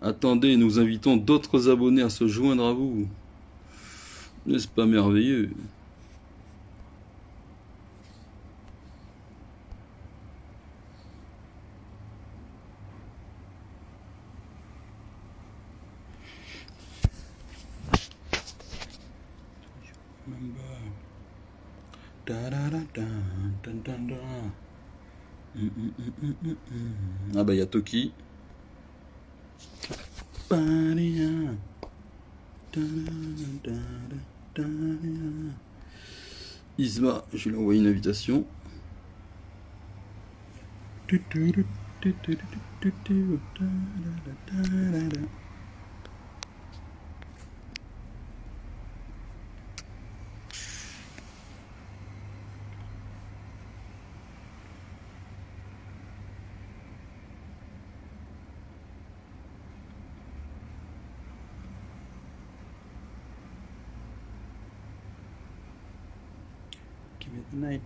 Attendez, nous invitons d'autres abonnés à se joindre à vous. N'est-ce pas merveilleux? Ah bah il y a Toki. Isma, je lui ai envoyé une invitation. Give me the night.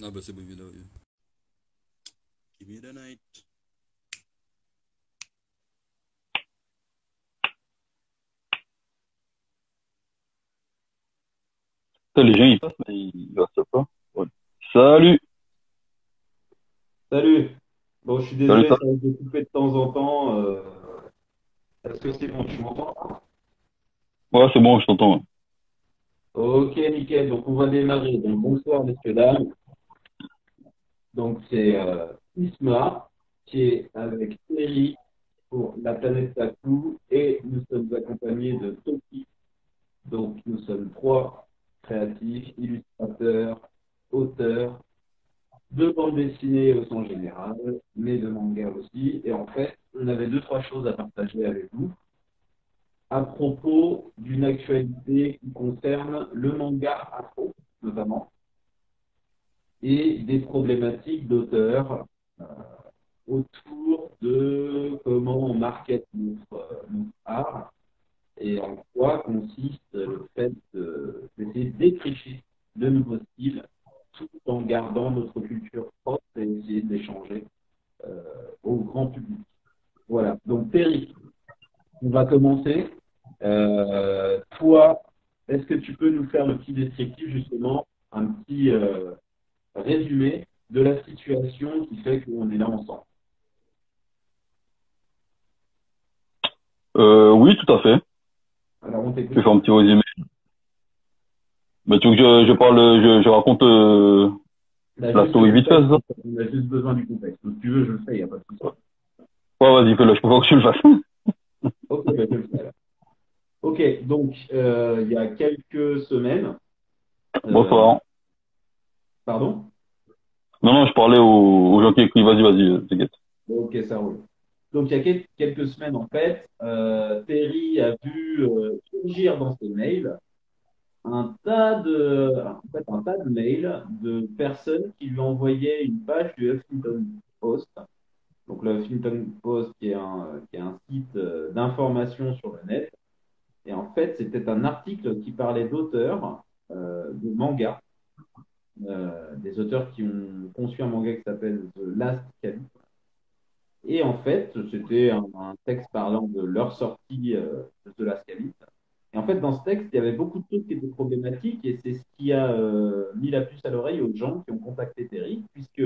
Ah bah c'est bon, évidemment. Give me the night. Les gens ils passent mais ils restent pas. Ouais. Salut. Salut. Bon, je suis Salut, désolé, ça. ça risque de couper de temps en temps. Est-ce que c'est bon, tu m'entends? Ouais, c'est bon, je t'entends. Ouais. Ok, nickel. Donc, on va démarrer. Donc, bonsoir, messieurs, dames. Donc, c'est Isma qui est avec Thierry pour la planète Taku et nous sommes accompagnés de Toki. Donc, nous sommes trois créatifs, illustrateurs, auteurs de bande dessinée au sens général, mais de manga aussi. Et en fait, on avait deux, trois choses à partager avec vous à propos d'une actualité qui concerne le manga afro, notamment, et des problématiques d'auteurs autour de comment on market notre art et en quoi consiste le fait d'essayer de défricher de nouveaux styles tout en gardant notre culture propre et essayer de l'échanger au grand public. Voilà. Donc, Perry, on va commencer. Toi, est-ce que tu peux nous faire le petit descriptif, justement, un petit résumé de la situation qui fait qu'on est là ensemble? Oui, tout à fait. Alors, on Je vais t'écoute. faire un petit résumé. Bah, tu veux que je parle, je raconte la story vite fait, c'est ça? On a juste besoin du contexte. Donc, si tu veux, je le fais, il n'y a pas de souci. Ouais, vas-y, fais-le, je préfère que tu le fasses. Ok, bah, je le fais alors. Ok, donc il y a quelques semaines, euh, Bonsoir. pardon? Non, non, je parlais aux gens qui écrivent. Vas-y, t'inquiète. Ok, ça roule. Donc il y a quelques semaines, en fait, Terry a vu surgir dans ses mails un tas de mails de personnes qui lui envoyaient une page du Huffington Post. Donc le Huffington Post qui est un site d'information sur le net. Et en fait, c'était un article qui parlait d'auteurs de manga, des auteurs qui ont conçu un manga qui s'appelle The Last Canon. Et en fait, c'était un texte parlant de leur sortie de The Last Canon. Et en fait, dans ce texte, il y avait beaucoup de choses qui étaient problématiques et c'est ce qui a mis la puce à l'oreille aux gens qui ont contacté Terry, puisque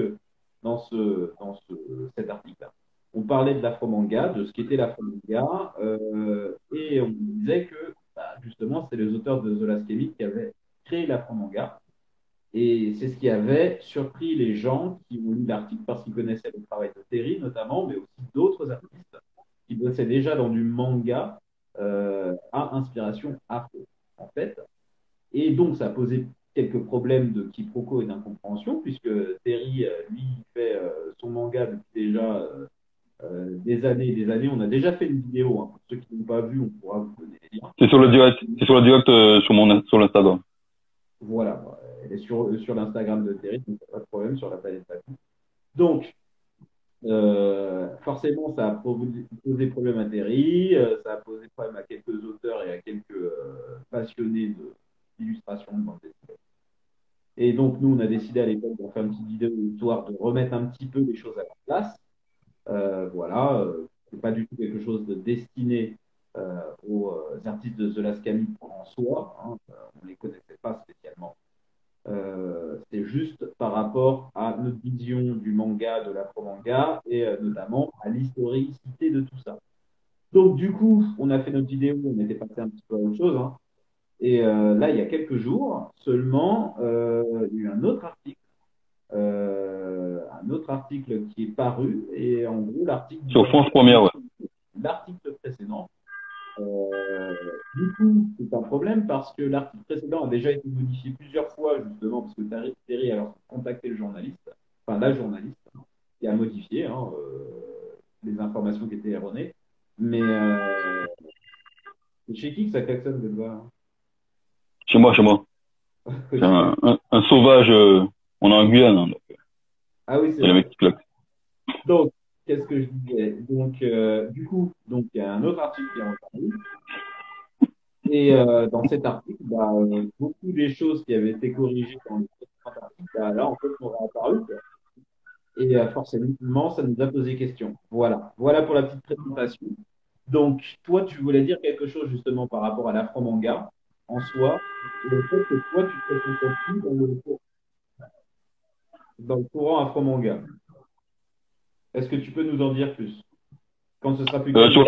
cet article, on parlait de l'afro-manga, de ce qu'était l'afro-manga, et on disait que bah, justement, c'est les auteurs de The Last Chemist qui avaient créé l'afro-manga. Et c'est ce qui avait surpris les gens qui ont lu l'article parce qu'ils connaissaient le travail de Terry notamment, mais aussi d'autres artistes qui bossaient déjà dans du manga à inspiration afro, en fait. Et donc, ça a posé quelques problèmes de quiproquo et d'incompréhension, puisque Terry, lui, fait son manga depuis déjà des années et des années. On a déjà fait une vidéo, hein. Pour ceux qui n'ont pas vu, on pourra vous donner les liens. C'est sur le direct. C'est sur le direct sur l'Instagram. Voilà, elle est sur l'Instagram de Terry, donc pas de problème sur la palette Papy. Donc, forcément, ça a posé problème à Terry, ça a posé problème à quelques auteurs et à quelques passionnés d'illustration de bande dessinée. Et donc, nous, on a décidé à l'époque de faire une petite vidéo histoire de remettre un petit peu les choses à leur place. Voilà, c'est pas du tout quelque chose de destiné aux artistes de The Last Camp en soi, hein, on ne les connaissait pas spécialement. C'est juste par rapport à notre vision du manga, de l'afro-manga et notamment à l'historicité de tout ça. Donc, du coup, on a fait notre vidéo, on était passé un petit peu à autre chose, hein. Et là, il y a quelques jours seulement, il y a eu un autre article qui est paru. Et en gros, Sur France Première, ouais. l'article précédent. Du coup, c'est un problème parce que l'article précédent a déjà été modifié plusieurs fois, justement, parce que Terry a alors contacté le journaliste, enfin la journaliste, qui a modifié hein, les informations qui étaient erronées. Mais c'est chez qui que ça klaxonne de voir? Chez moi, chez moi. C'est un sauvage. On est en Guyane, hein, donc Ah oui, c'est c'est le vrai. mec qui claque. Donc, qu'est-ce que je disais? Donc, du coup, donc, il y a un autre article qui est en paru. Et dans cet article, bah, beaucoup des choses qui avaient été corrigées dans le précédent article, bah, là, en fait, sont réapparues, quoi. Et forcément, ça nous a posé question. Voilà. Voilà pour la petite présentation. Donc, toi, tu voulais dire quelque chose justement par rapport à l'afro-manga en soi, et le fait que toi, tu te concentres plus dans le courant afro-manga. Est-ce que tu peux nous en dire plus? Quand ce sera plus calme. Sur...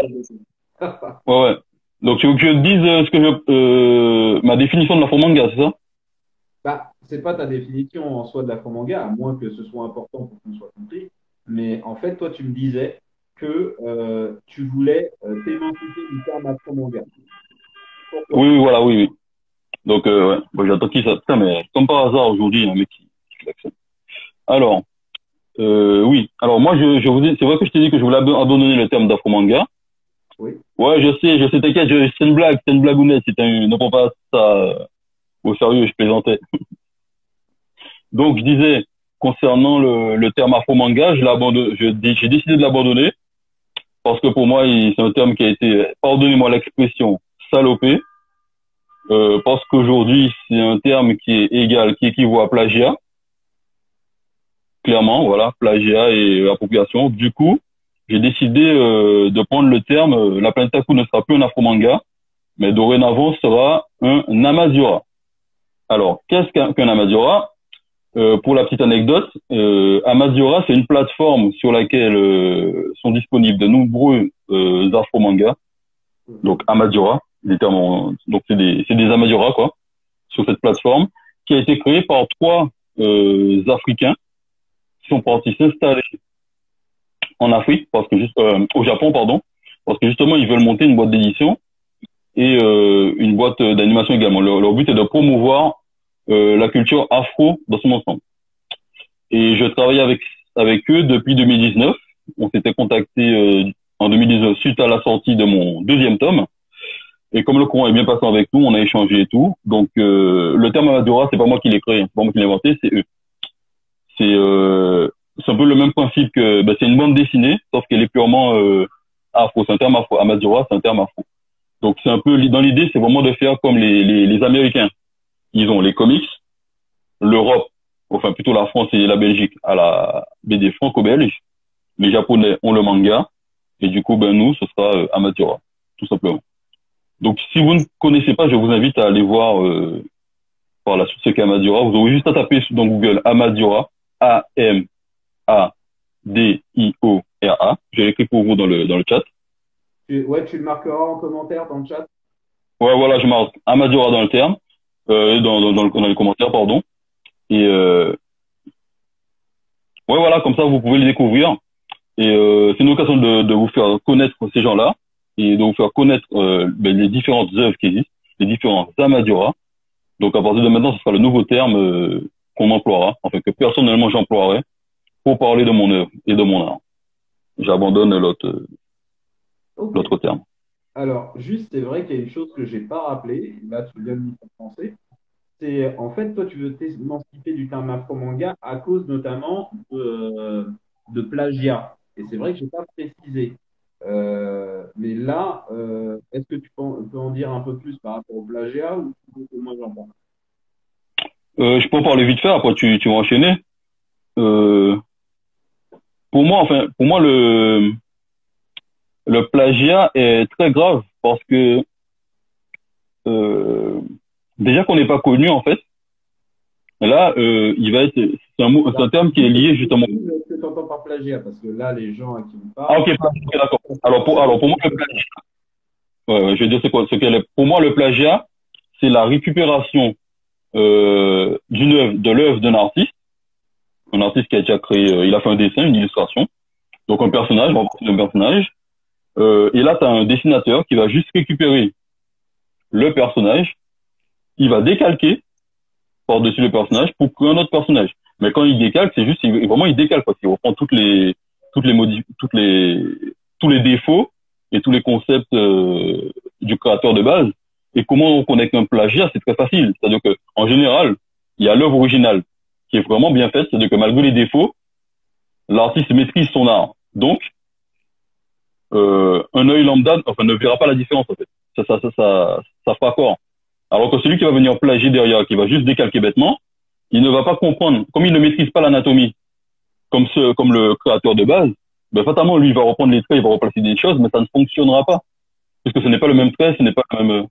Ouais, ouais. Donc, tu veux que je te dise ma définition de l'afro-manga, c'est ça? Bah, c'est pas ta définition en soi de l'afro-manga, à moins que ce soit important pour qu'on soit compris. Mais en fait, toi, tu me disais que tu voulais t'émanciper du terme afro-manga. Pourquoi? Oui, voilà, oui, oui. Donc, ouais. Bon, j'attends qu'il ça. Putain, mais comme par hasard, aujourd'hui, il y a un mec qui klaxonne. Alors, oui. Alors, moi, je vous dis, c'est vrai que je t'ai dit que je voulais abandonner le terme d'afro-manga. Oui. Ouais, je sais, t'inquiète, c'est une blagounette, ne prends pas ça au sérieux, je plaisantais. Donc, je disais, concernant le terme afro-manga, j'ai décidé de l'abandonner, parce que pour moi, c'est un terme qui a été, pardonnez-moi l'expression, salopé, parce qu'aujourd'hui, c'est un terme qui est égal, qui équivaut à plagiat, clairement, voilà, plagiat et appropriation. Du coup, j'ai décidé de prendre le terme, la planète Taku ne sera plus un afro-manga, mais dorénavant sera un Amazura. Alors, qu'est-ce qu'un Amazura? Pour la petite anecdote, Amazura, c'est une plateforme sur laquelle sont disponibles de nombreux afro-mangas. Donc, Amazura, donc c'est des Amazura, quoi, sur cette plateforme, qui a été créée par 3 Africains qui sont partis s'installer en Afrique, au Japon, pardon, parce que justement, ils veulent monter une boîte d'édition. et une boîte d'animation également. Leur but est de promouvoir la culture afro dans son ensemble. Et je travaille avec eux depuis 2019. On s'était contacté en 2019 suite à la sortie de mon deuxième tome. Et comme le courant est bien passé avec nous, on a échangé et tout. Donc le terme Amadora, c'est pas moi qui l'ai créé, c'est pas moi qui l'ai inventé, c'est eux. C'est un peu le même principe que c'est une bande dessinée, sauf qu'elle est purement afro. C'est un terme afro. Amadora, c'est un terme afro. Donc c'est un peu dans l'idée, c'est vraiment de faire comme les Américains. Ils ont les comics, l'Europe, enfin plutôt la France et la Belgique à la BD franco-belge. Les Japonais ont le manga. Et du coup, nous, ce sera Amadora, tout simplement. Donc si vous ne connaissez pas, je vous invite à aller voir par la suite ce qu'est Amadora. Vous aurez juste à taper dans Google Amadora, A-M-A-D-I-O-R-A. Je l'ai écrit pour vous dans le chat. Ouais, tu le marqueras en commentaire dans le chat. Ouais, voilà, je marque Amadora dans le terme, dans les commentaires, pardon. Et ouais, voilà, comme ça, vous pouvez les découvrir. Et c'est une occasion de vous faire connaître ces gens-là et de vous faire connaître les différentes œuvres qui existent, les différents Amadora. Donc, à partir de maintenant, ce sera le nouveau terme qu'on emploiera, enfin que personnellement j'emploierai pour parler de mon œuvre et de mon art. J'abandonne l'autre terme. Alors, juste, c'est vrai qu'il y a une chose que j'ai pas rappelée, là tu viens de m'y faire penser, c'est en fait, toi tu veux t'émanciper du terme afro-manga à cause notamment de plagiat. Et c'est vrai que j'ai pas précisé. Mais là, est-ce que tu peux en dire un peu plus par rapport au plagiat ou tu veux que moi j'en parle? Je peux en parler vite fait, après tu vas enchaîner. Pour moi, le plagiat est très grave parce que déjà qu'on n'est pas connu en fait. Là, il va être, c'est un terme qui est lié justement. Qu'est-ce que tu entends par plagiat? Parce que là, les gens à qui on parle. Ah ok, d'accord. Alors pour moi le plagiat, je vais dire c'est quoi, pour moi le plagiat, c'est la récupération d'une œuvre, de l'œuvre d'un artiste qui a déjà créé, il a fait un dessin, une illustration, donc un personnage, on va parler d'un personnage. Et là, tu as un dessinateur qui va juste récupérer le personnage, il va décalquer par-dessus le personnage pour créer un autre personnage. Mais quand il décalque, c'est juste, vraiment, il décalque parce qu'il reprend tous les défauts et tous les concepts du créateur de base. Et comment on connecte un plagiat, c'est très facile. C'est-à-dire que, en général, il y a l'œuvre originale qui est vraiment bien faite. C'est-à-dire que malgré les défauts, l'artiste maîtrise son art. Donc, un œil lambda, ne verra pas la différence, en fait. Ça fera corps. Alors que celui qui va venir plagier derrière, qui va juste décalquer bêtement, il ne va pas comprendre. Comme il ne maîtrise pas l'anatomie, comme le créateur de base, fatalement, lui, il va reprendre les traits, il va replacer des choses, mais ça ne fonctionnera pas. Parce que ce n'est pas le même trait, ce n'est pas le même.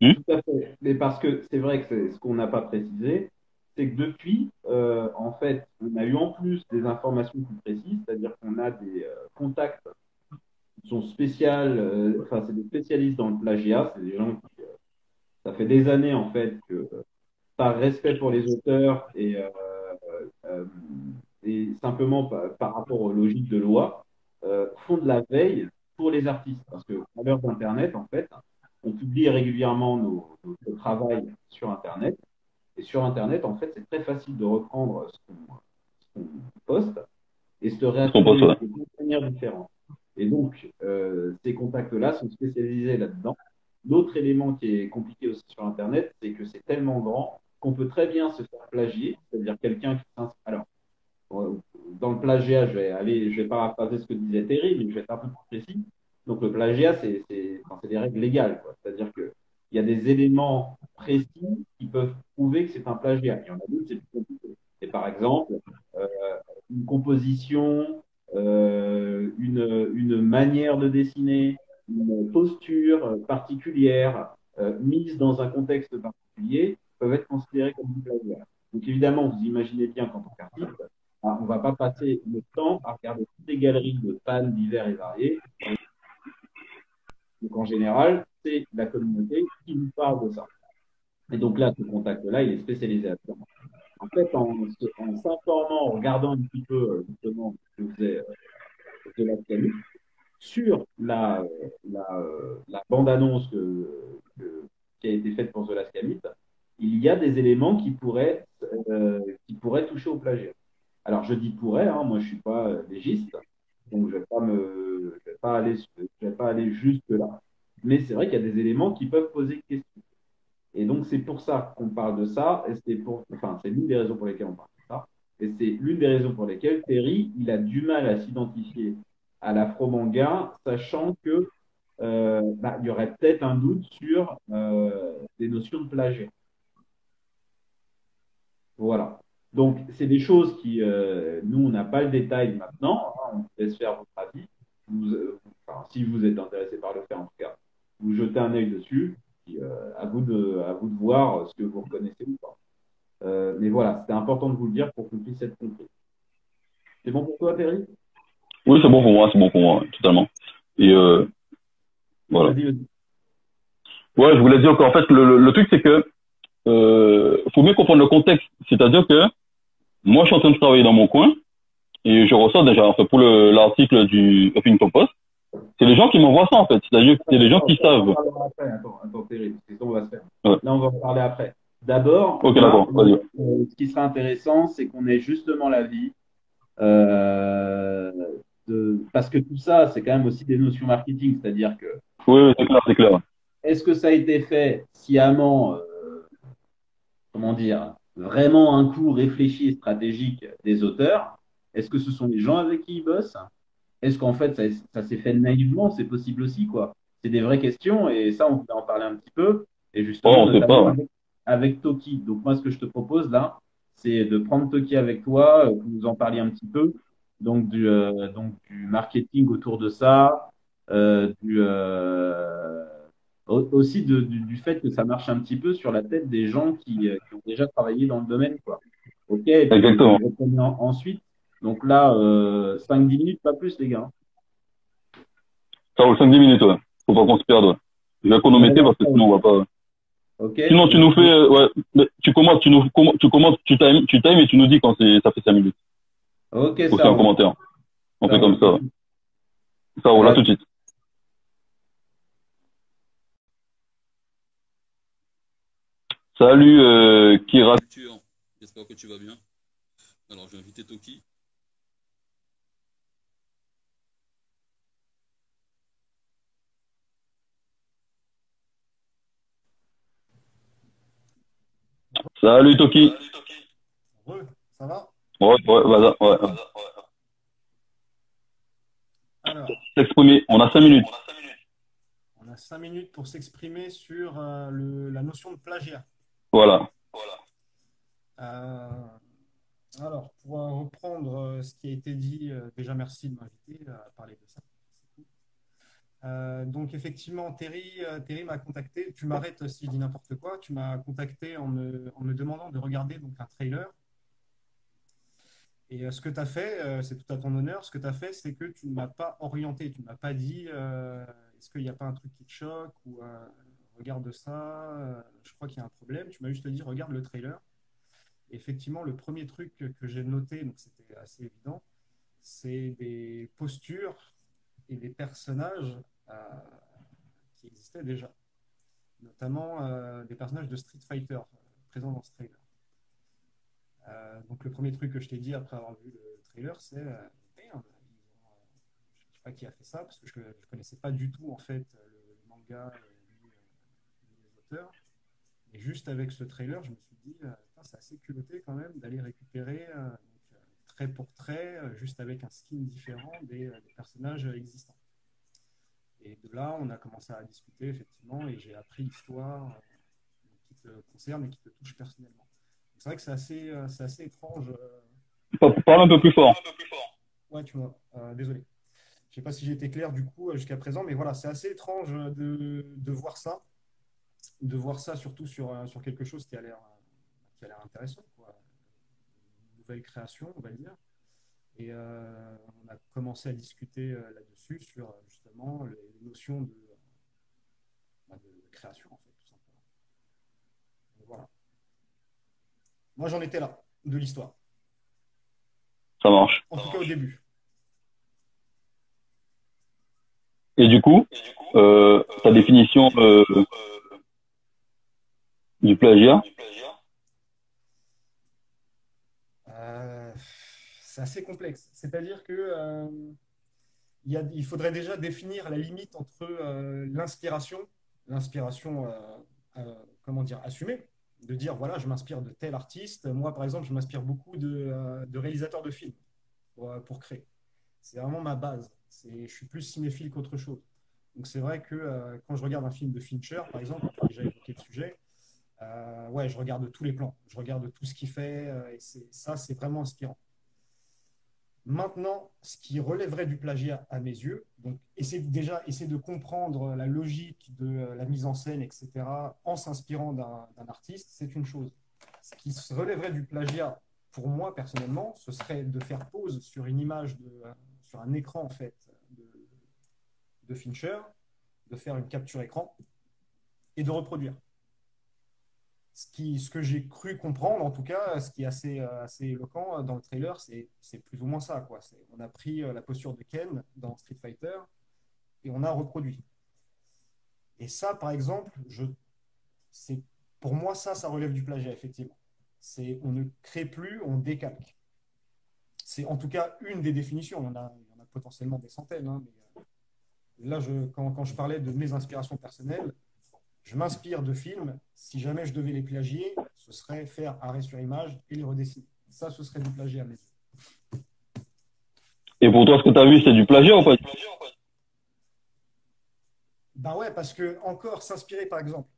Tout à fait. Mais parce que c'est vrai que c'est ce qu'on n'a pas précisé, c'est que depuis, en fait, on a eu en plus des informations plus précises, c'est-à-dire qu'on a des contacts qui sont c'est des spécialistes dans le plagiat, c'est des gens qui, ça fait des années en fait que, par respect pour les auteurs et simplement par rapport aux logiques de loi, font de la veille pour les artistes. Parce que à l'heure d'Internet, en fait, on publie régulièrement notre travail sur Internet. Et sur Internet, en fait, c'est très facile de reprendre ce qu'on poste et se réattribuer de manière différente. Et donc, ces contacts-là sont spécialisés là-dedans. L'autre élément qui est compliqué aussi sur Internet, c'est que c'est tellement grand qu'on peut très bien se faire plagier, c'est-à-dire quelqu'un qui s'inspire. Alors, dans le plagiat, je vais paraphraser ce que disait Terry, mais je vais être un peu plus précis. Donc, le plagiat, c'est des règles légales, quoi. C'est-à-dire qu'il y a des éléments précis qui peuvent prouver que c'est un plagiat. Il y en a d'autres, c'est plus compliqué. Et par exemple, euh, une composition, une manière de dessiner, une posture particulière, mise dans un contexte particulier, peuvent être considérées comme du plagiat. Donc évidemment, vous imaginez bien qu'en tant qu'artiste, on ne va pas passer le temps à regarder toutes les galeries de fans divers et variés. Donc en général, c'est la communauté qui nous parle de ça. Et donc là, ce contact-là, il est spécialisé là-dedans. En fait, s'informant, en regardant un petit peu justement ce que faisait la pianiste, sur la bande-annonce qui a été faite pour The Last Camit, il y a des éléments qui pourraient toucher au plagiat. Alors, je dis pourrait, hein, moi je ne suis pas légiste, donc je vais pas aller jusque-là. Mais c'est vrai qu'il y a des éléments qui peuvent poser question. Et donc, c'est pour ça qu'on parle de ça, et enfin, c'est l'une des raisons pour lesquelles on parle de ça. Et c'est l'une des raisons pour lesquelles Terry, il a du mal à s'identifier à l'afro-manga, sachant que il y aurait peut-être un doute sur des notions de plagiat. Voilà. Donc, c'est des choses nous, on n'a pas le détail maintenant, hein, on vous laisse faire votre avis. Enfin, si vous êtes intéressé par le faire, en tout cas, vous jetez un œil dessus, puis à vous de voir ce que vous reconnaissez ou pas. Mais voilà, c'était important de vous le dire pour qu'on puisse être compris. C'est bon pour toi, Terry? Oui, c'est bon pour moi, totalement. Et voilà. Vas-y, vas-y. Ouais, je voulais dire qu'en fait, le truc, c'est que faut mieux comprendre le contexte. C'est-à-dire que moi, je suis en train de travailler dans mon coin et je reçois déjà, en fait, pour l'article du Huffington Post, c'est les gens qui m'envoient ça, en fait. C'est-à-dire que c'est les gens qui savent. Attends, Terry, c'est ça qu'on va se faire. Ouais. Là, on va en parler après. D'abord, Ok, d'accord, vas-y. ce qui serait intéressant, c'est qu'on ait justement l'avis. Euh, parce que tout ça, c'est quand même aussi des notions marketing, c'est-à-dire que Oui, c'est clair, c'est clair. est-ce que ça a été fait sciemment, comment dire, vraiment un coup réfléchi et stratégique des auteurs? Est-ce que ce sont les gens avec qui ils bossent? Est-ce qu'en fait, ça s'est fait naïvement? C'est possible aussi, quoi. C'est des vraies questions et ça, on voulait en parler un petit peu. Et Oh, justement, on sait pas. notamment Ouais. avec Toki. Donc, moi, ce que je te propose là, c'est de prendre Toki avec toi, que vous en parliez un petit peu. Donc du marketing autour de ça, aussi du fait que ça marche un petit peu sur la tête des gens qui ont déjà travaillé dans le domaine, quoi. OK, et puis Exactement. vous reprenez ensuite. Donc là, 5-10 minutes, pas plus, les gars. Ça roule 5-10 minutes, ouais. Faut pas qu'on se perde, ouais. Je vais On chronométrer regarde parce que ça, sinon, on va pas. OK? Sinon, tu nous fais, ouais, mais tu commences, tu commences, tu times et tu nous dis quand ça fait 5 minutes. OK, Aussi ça en roule. commentaire. On Ça fait comme roule. ça. Ça roule, là À tout de suite. Salut, Kira. J'espère que tu vas bien. Alors, j'ai invité Toki. Salut, Toki. Ouais, ça va? Ouais, ouais, ouais. Alors, S'exprimer. On a 5 minutes. on a 5 minutes pour s'exprimer sur la notion de plagiat. Voilà. Euh, alors, pour reprendre ce qui a été dit, déjà merci de m'inviter à parler de ça. C'est cool. Donc, effectivement, Terry m'a contacté. Tu m'arrêtes si je dis n'importe quoi. Tu m'as contacté en me demandant de regarder donc, un trailer. Et ce que tu as fait, c'est tout à ton honneur, ce que tu as fait, c'est que tu ne m'as pas orienté, tu ne m'as pas dit est-ce qu'il n'y a pas un truc qui te choque ou regarde ça, je crois qu'il y a un problème. Tu m'as juste dit regarde le trailer. Et effectivement, le premier truc que j'ai noté, donc c'était assez évident, c'est des postures et des personnages qui existaient déjà, notamment des personnages de Street Fighter présents dans ce trailer. Donc le premier truc que je t'ai dit après avoir vu le trailer, c'est merde, je ne sais pas qui a fait ça parce que je ne connaissais pas du tout en fait le manga ni les auteurs. Et juste avec ce trailer, je me suis dit c'est assez culotté quand même d'aller récupérer trait pour trait, juste avec un skin différent des personnages existants. Et de là, on a commencé à discuter effectivement et j'ai appris l'histoire qui te concerne et qui te touche personnellement. C'est vrai que c'est assez étrange. Parle un peu plus fort. Ouais, tu vois, désolé. Je ne sais pas si j'ai été clair du coup jusqu'à présent, mais voilà, c'est assez étrange de voir ça, surtout sur quelque chose qui a l'air intéressant, quoi. Une nouvelle création, on va dire. Et on a commencé à discuter là-dessus sur justement les notions de création, en fait, tout simplement. Donc, voilà. Moi, j'en étais là, de l'histoire. Ça marche. En tout cas, au début. Et du coup, ta définition du plagiat, Euh, c'est assez complexe. C'est-à-dire que il faudrait déjà définir la limite entre l'inspiration, comment dire, assumée, de dire voilà, je m'inspire de tel artiste. Moi, par exemple, je m'inspire beaucoup de réalisateurs de films pour créer. C'est vraiment ma base. Je suis plus cinéphile qu'autre chose. Donc c'est vrai que quand je regarde un film de Fincher, par exemple, on a déjà évoqué le sujet, ouais, je regarde tous les plans, je regarde tout ce qu'il fait, et ça, c'est vraiment inspirant. Maintenant, ce qui relèverait du plagiat à mes yeux, donc essayer de comprendre la logique de la mise en scène, etc., en s'inspirant d'un artiste, c'est une chose. Ce qui se relèverait du plagiat, pour moi personnellement, ce serait de faire pause sur une image, sur un écran en fait, de Fincher, de faire une capture écran et de reproduire. Ce que j'ai cru comprendre, en tout cas, ce qui est assez éloquent dans le trailer, c'est plus ou moins ça, quoi. On a pris la posture de Ken dans Street Fighter et on a reproduit. Et ça, par exemple, pour moi, ça relève du plagiat, effectivement. On ne crée plus, on décalque. C'est en tout cas une des définitions. Il y en a potentiellement des centaines, hein, mais là, quand je parlais de mes inspirations personnelles, je m'inspire de films. Si jamais je devais les plagier, ce serait faire arrêt sur image et les redessiner. Ça, ce serait du plagiat à mes yeux. et pour toi, ce que tu as vu, c'est du plagiat ou pas? Ben ouais, parce que encore s'inspirer, par exemple,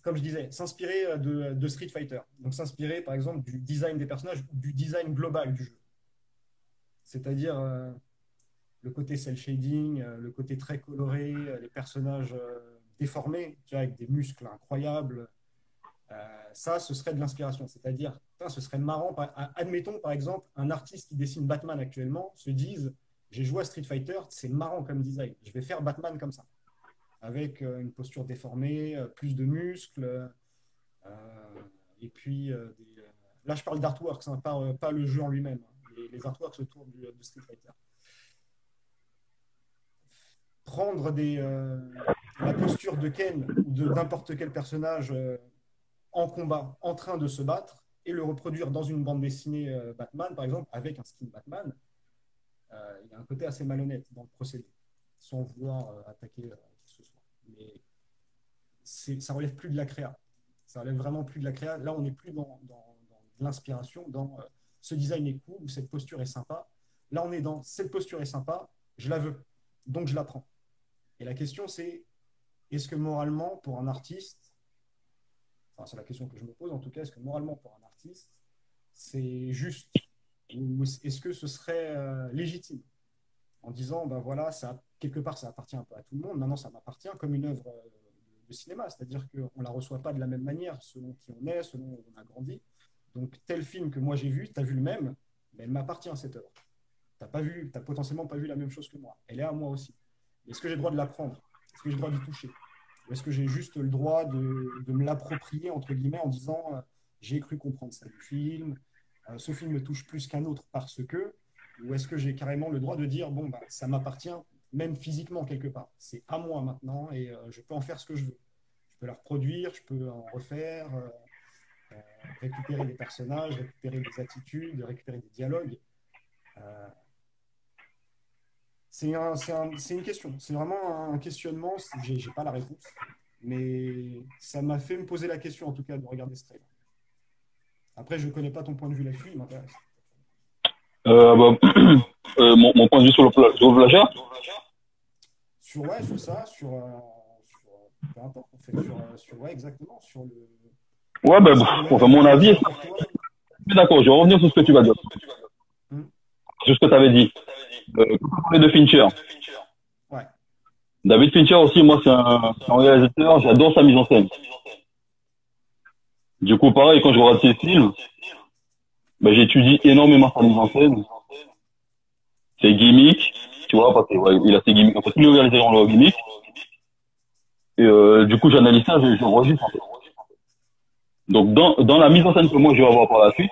comme je disais, s'inspirer de Street Fighter. Donc s'inspirer, par exemple, du design des personnages ou du design global du jeu. C'est-à-dire le côté cel shading, le côté très coloré, les personnages déformés, tu vois, avec des muscles incroyables. Ça, ce serait de l'inspiration. C'est-à-dire, ce serait marrant. Admettons, par exemple, un artiste qui dessine Batman actuellement se dise, j'ai joué à Street Fighter, c'est marrant comme design. Je vais faire Batman comme ça, avec une posture déformée, plus de muscles, et puis là, je parle d'artworks, hein, pas le jeu en lui-même, hein, les artworks autour de Street Fighter. Prendre la posture de Ken ou de n'importe quel personnage en combat, en train de se battre, et le reproduire dans une bande dessinée Batman, par exemple, avec un skin Batman, il y a un côté assez malhonnête dans le procédé, sans vouloir attaquer qui que ce soit. Mais ça relève plus de la créa. Ça relève vraiment plus de la créa. Là, on n'est plus dans l'inspiration, dans ce design est cool, ou cette posture est sympa. Là, on est dans cette posture est sympa, je la veux, donc je la prends. Et la question, c'est est-ce que moralement, pour un artiste, enfin, c'est la question que je me pose en tout cas, est-ce que moralement, pour un artiste, c'est juste, ou est-ce que ce serait légitime en disant, ben voilà, quelque part, ça appartient un peu à tout le monde, maintenant, ça m'appartient comme une œuvre de cinéma, c'est-à-dire qu'on ne la reçoit pas de la même manière selon qui on est, selon où on a grandi. Donc, tel film que moi j'ai vu, tu as vu le même, mais elle m'appartient, cette œuvre. Tu n'as potentiellement pas vu la même chose que moi. Elle est à moi aussi. Est-ce que j'ai le droit de la prendre? Est-ce que j'ai le droit d'y toucher? Ou est-ce que j'ai juste le droit de me l'approprier, entre guillemets, en disant j'ai cru comprendre ça du film, ce film me touche plus qu'un autre parce que, ou est-ce que j'ai carrément le droit de dire bon, bah, ça m'appartient, même physiquement quelque part. C'est à moi maintenant et je peux en faire ce que je veux. Je peux la reproduire, je peux en refaire, récupérer des personnages, récupérer des attitudes, récupérer des dialogues. C'est une question. C'est vraiment un questionnement. J'ai pas la réponse. Mais ça m'a fait me poser la question, en tout cas, de regarder ce trailer. Après, je ne connais pas ton point de vue là-dessus. Il m'intéresse. Mon point de vue sur le plagiat, Sur ça, peu importe, en fait, ouais, exactement, sur le. ouais, ben, enfin, mon avis, d'accord, je vais revenir sur ce que tu vas dire. Sur ce que tu avais dit. De Fincher. Ouais. David Fincher aussi, moi, c'est un réalisateur, j'adore sa mise en scène. Du coup, pareil, quand je regarde ses films, ben, j'étudie énormément sa mise en scène. Ses gimmicks, tu vois, parce que, ouais, il a ses gimmicks, en fait, tous les réalisateurs ont leurs gimmicks. Et, du coup, j'analyse ça, je registre, en fait. Donc, dans la mise en scène que moi, je vais avoir par la suite,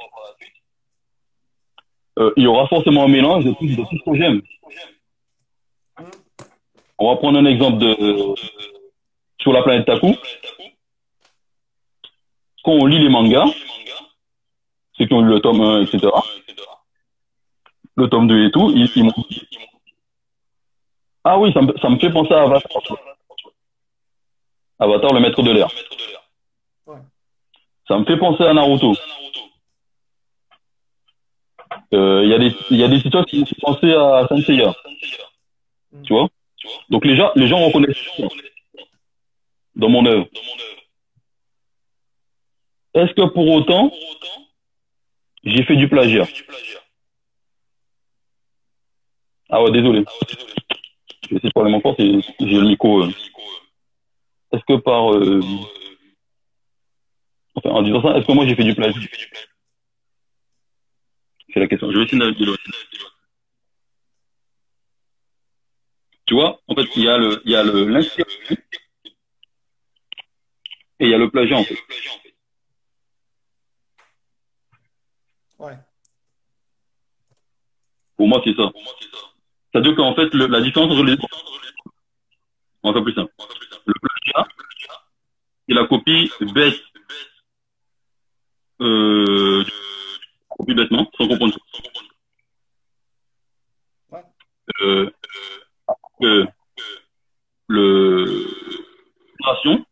il y aura forcément un mélange de tout ce que j'aime. On va prendre un exemple sur la planète Taku. Quand on lit les mangas, ceux qui ont lu le tome 1, etc., le tome 2 et tout, ils m'ont dit, ah oui, ça me fait penser à Avatar. Avatar, le maître de l'air. Ouais. Ça me fait penser à Naruto. Il y a des situations qui me font penser à Saint Seiya. Tu vois? Donc les gens reconnaissent ça dans mon œuvre. Est-ce que pour autant, j'ai fait du plagiat? Ah ouais, désolé. Je vais essayer de parler moins fort, j'ai le micro. Est-ce que enfin, en disant ça, est-ce que moi j'ai fait du plagiat? C'est la question. Je vais essayer de Tu vois, en fait, il y a l'inspiration et il y a le plagiat, en fait. Ouais. Pour moi, c'est ça. C'est-à-dire qu'en fait, la différence entre les deux, on va faire plus simple. Le plagiat, c'est la copie bête, copie bêtement, sans comprendre. Ouais. Que le création,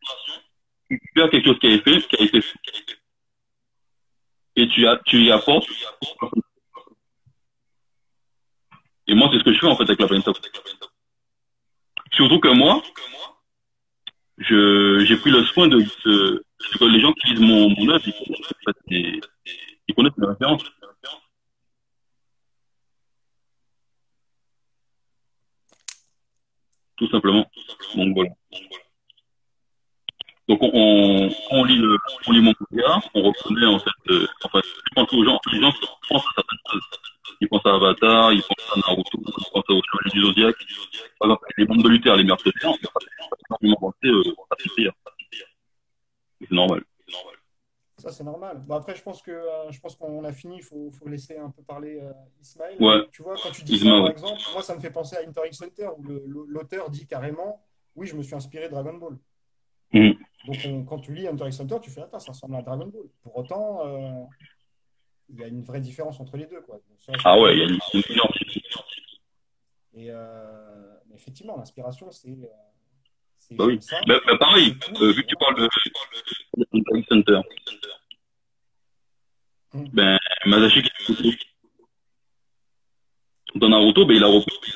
tu fais quelque chose qui a été fait, et tu y apportes. Et moi, c'est ce que je fais en fait avec la planète. Surtout que moi, j'ai pris le soin que les gens qui lisent mon œuvre, ils connaissent mes références, tout simplement. Donc voilà. Donc on lit mon manga, on reconnaît en fait, enfin, je pense aux gens, les gens pensent à certaines choses. Ils pensent à Avatar, ils pensent à Naruto, ils pensent au Chevalier du Zodiac. Par exemple, les bombes de Luther, les mercenaires, on n'a pas énormément pensé à ces pires. C'est normal. Ça, c'est normal. Bon, après, je pense qu'on a fini. Faut laisser un peu parler Ismaël. Ouais, Mais tu vois, quand tu dis ça, Isma, par ouais. exemple, moi, ça me fait penser à Hunter x Hunter, où l'auteur dit carrément, oui, je me suis inspiré de Dragon Ball. Mhm. Donc, quand tu lis Hunter x Hunter, tu fais, attends, ça ressemble à Dragon Ball. Pour autant, il y a une vraie différence entre les deux, quoi. Donc, ça, Ah faut ouais, pas il y a oublier. une nuance. Et mais effectivement, l'inspiration, c'est Bah oui. comme ça. Bah Et pareil, du coup, vu que tu parles de Hunter x Hunter, hum, ben, Masashi Kishimoto, dans Naruto, ben, il a repris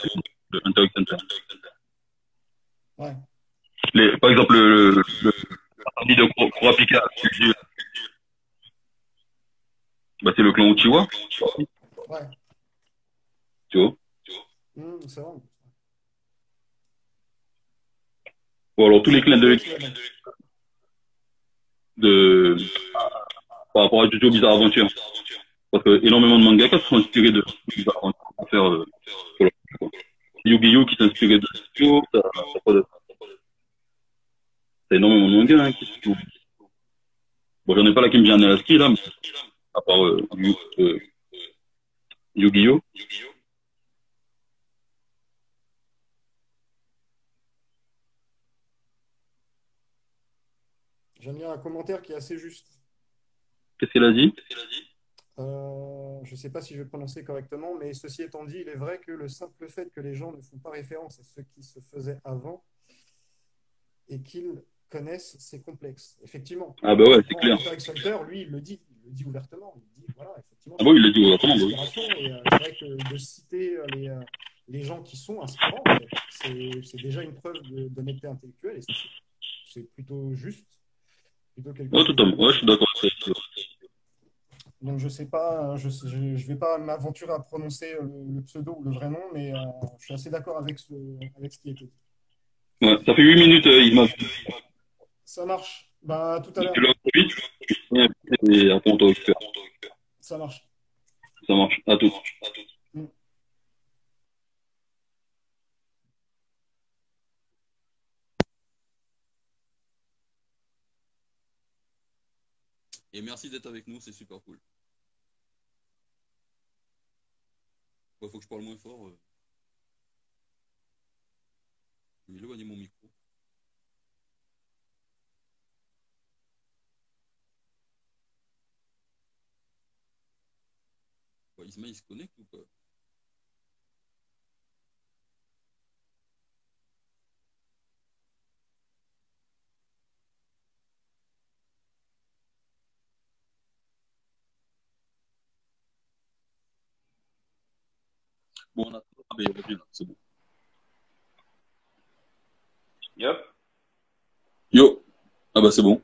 le Hunter x Hunter. ouais, Par exemple, la partie de Kurapika, bah, c'est le clan Uchiwa, ouais, tu vois. c'est vrai. Ou alors tous C'est les clins d'œil complexe, mais bon. de, par rapport à Jojo Bizarre Adventure. Parce que énormément de mangakas se sont inspirés de Bizarre Adventure pour faire, sur leur jeu, quoi. Yu-Gi-Oh! Qui s'est inspiré de Yu-Gi-Oh! T'as énormément de mangas, hein, qui sont... Bon, j'en ai pas là qui me vient à l'esprit, là, mais à part, Yu-Gi-Oh! J'aime bien un commentaire qui est assez juste. Qu'est-ce qu'elle a dit? Je ne sais pas si je vais prononcer correctement, mais ceci étant dit, il est vrai que le simple fait que les gens ne font pas référence à ce qui se faisait avant et qu'ils connaissent, c'est complexe. Effectivement, Ah bah quand ouais, tu c'est prends clair. Hunter x Hunter, lui, il le dit ouvertement. Il dit, voilà, effectivement, Ah bah oui, il l'a dit ouvertement, bah oui. l'inspiration. Et c'est vrai que de citer les gens qui sont inspirants, en fait, c'est déjà une preuve d'honnêteté intellectuelle et ça, c'est plutôt juste, plutôt quelque Ouais, chose de totalement. Ouais, je bien. suis d'accord avec ça. Donc je sais pas, je vais pas m'aventurer à prononcer le pseudo ou le vrai nom, mais je suis assez d'accord avec ce qui a été dit. Ouais, ça fait 8 minutes, il m'a Ça marche. Bah, à tout à dit que l'heure. là, vite, et après on te récupère. Ça marche. Ça marche. À tout. Mm. Et merci d'être avec nous, c'est super cool. Ouais, faut que je parle moins fort. Éloignez mon micro. Quoi, Isma, il se connecte ou pas? Bon, on a... Ah, ben, il revient là, c'est bon. Yep. Yo! Ah bah c'est bon.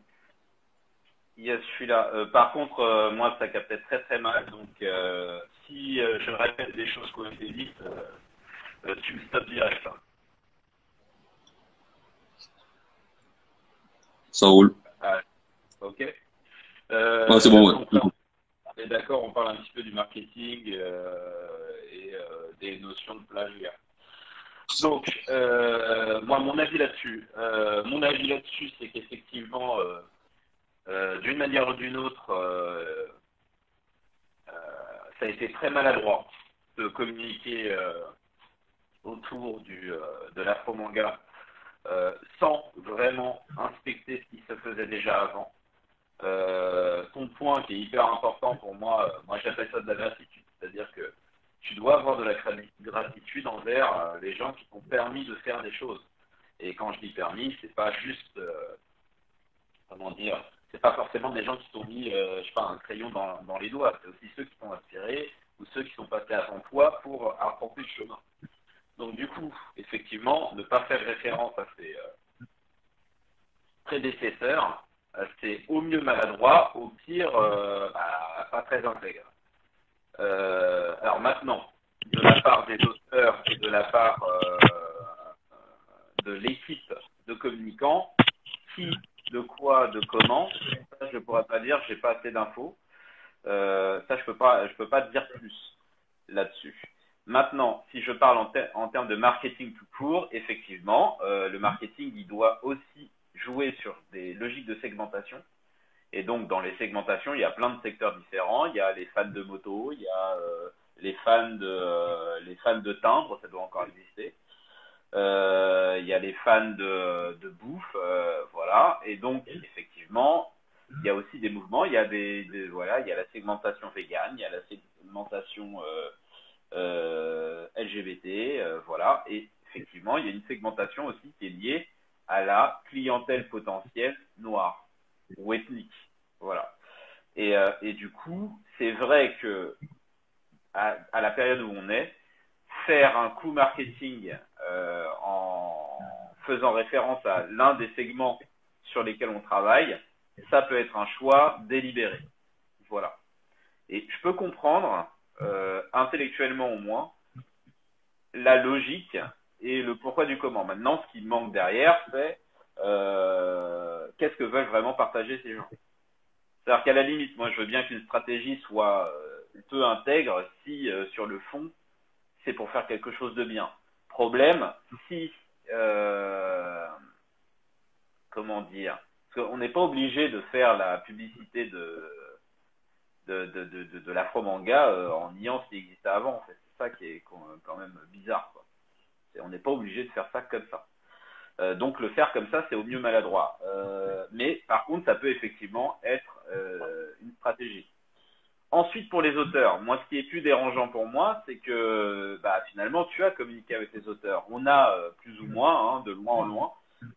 Yes, je suis là. Par contre, moi, ça captait très très mal. Donc, si je répète des choses qui ont été dites, tu me stops direct. Hein. Ça roule. Ah, ok. Ah, c'est bon, ouais. Donc là, on est d'accord, on parle un petit peu du marketing et des notions de plagiat. Donc, moi, mon avis là-dessus, c'est qu'effectivement, d'une manière ou d'une autre, ça a été très maladroit de communiquer autour de l'afro-manga sans vraiment inspecter ce qui se faisait déjà avant. Ton point qui est hyper important pour moi, moi j'appelle ça de la gratitude, c'est-à-dire que tu dois avoir de la gratitude envers les gens qui t'ont permis de faire des choses. Et quand je dis permis, c'est pas juste, comment dire, c'est pas forcément des gens qui t'ont mis, je sais pas, un crayon dans les doigts, c'est aussi ceux qui t'ont inspiré ou ceux qui sont passés avant toi pour apporter le chemin. Donc du coup, effectivement, ne pas faire référence à ses prédécesseurs, c'est au mieux maladroit, au pire pas très intègre. Alors maintenant, de la part des auteurs et de la part de l'équipe de communicants, qui, de quoi, de comment, ça je ne pourrais pas dire, j'ai pas assez d'infos. Ça je peux pas te dire plus là-dessus. Maintenant, si je parle en termes de marketing tout court, effectivement, le marketing il doit aussi jouer sur des logiques de segmentation. Et donc, dans les segmentations, il y a plein de secteurs différents. Il y a les fans de moto, il y a les fans de timbres, ça doit encore exister. Il y a les fans de bouffe, voilà. Et donc, effectivement, il y a aussi des mouvements. Il y a voilà, il y a la segmentation végane, il y a la segmentation LGBT, voilà. Et effectivement, il y a une segmentation aussi qui est liée à la clientèle potentielle noire ou ethnique, voilà. Et du coup, c'est vrai que à la période où on est, faire un coup marketing en faisant référence à l'un des segments sur lesquels on travaille, ça peut être un choix délibéré. Voilà. Et je peux comprendre, intellectuellement au moins, la logique et le pourquoi du comment. Maintenant, ce qui manque derrière, c'est qu'est-ce que veulent vraiment partager ces gens. C'est-à-dire qu'à la limite, moi, je veux bien qu'une stratégie soit peu intègre si, sur le fond, c'est pour faire quelque chose de bien. Problème, si, comment dire, parce qu'on n'est pas obligé de faire la publicité de l'afro-manga en niant ce qui existait avant. En fait. C'est ça qui est quand même bizarre. Quoi. On n'est pas obligé de faire ça comme ça. Donc le faire comme ça, c'est au mieux maladroit. Mais par contre, ça peut effectivement être une stratégie. Ensuite, pour les auteurs, moi, ce qui est plus dérangeant pour moi, c'est que finalement, tu as communiqué avec les auteurs. On a plus ou moins, de loin en loin,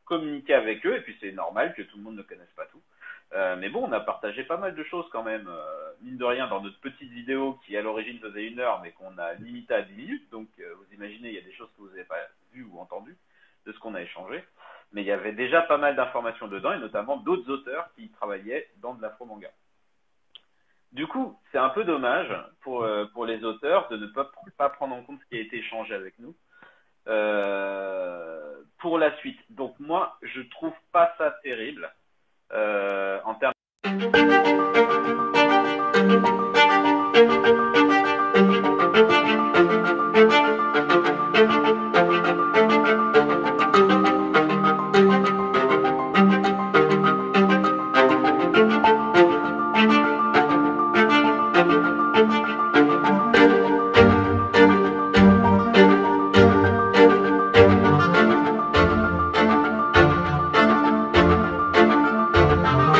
communiqué avec eux, et puis c'est normal que tout le monde ne connaisse pas tout. Mais bon, on a partagé pas mal de choses quand même, mine de rien, dans notre petite vidéo qui à l'origine faisait 1 heure, mais qu'on a limité à 10 minutes. Donc, vous imaginez, il y a des choses que vous n'avez pas vues ou entendues de ce qu'on a échangé. Mais il y avait déjà pas mal d'informations dedans, et notamment d'autres auteurs qui travaillaient dans de l'afro-manga. Du coup, c'est un peu dommage pour les auteurs de ne pas prendre en compte ce qui a été échangé avec nous pour la suite. Donc moi, je trouve pas ça terrible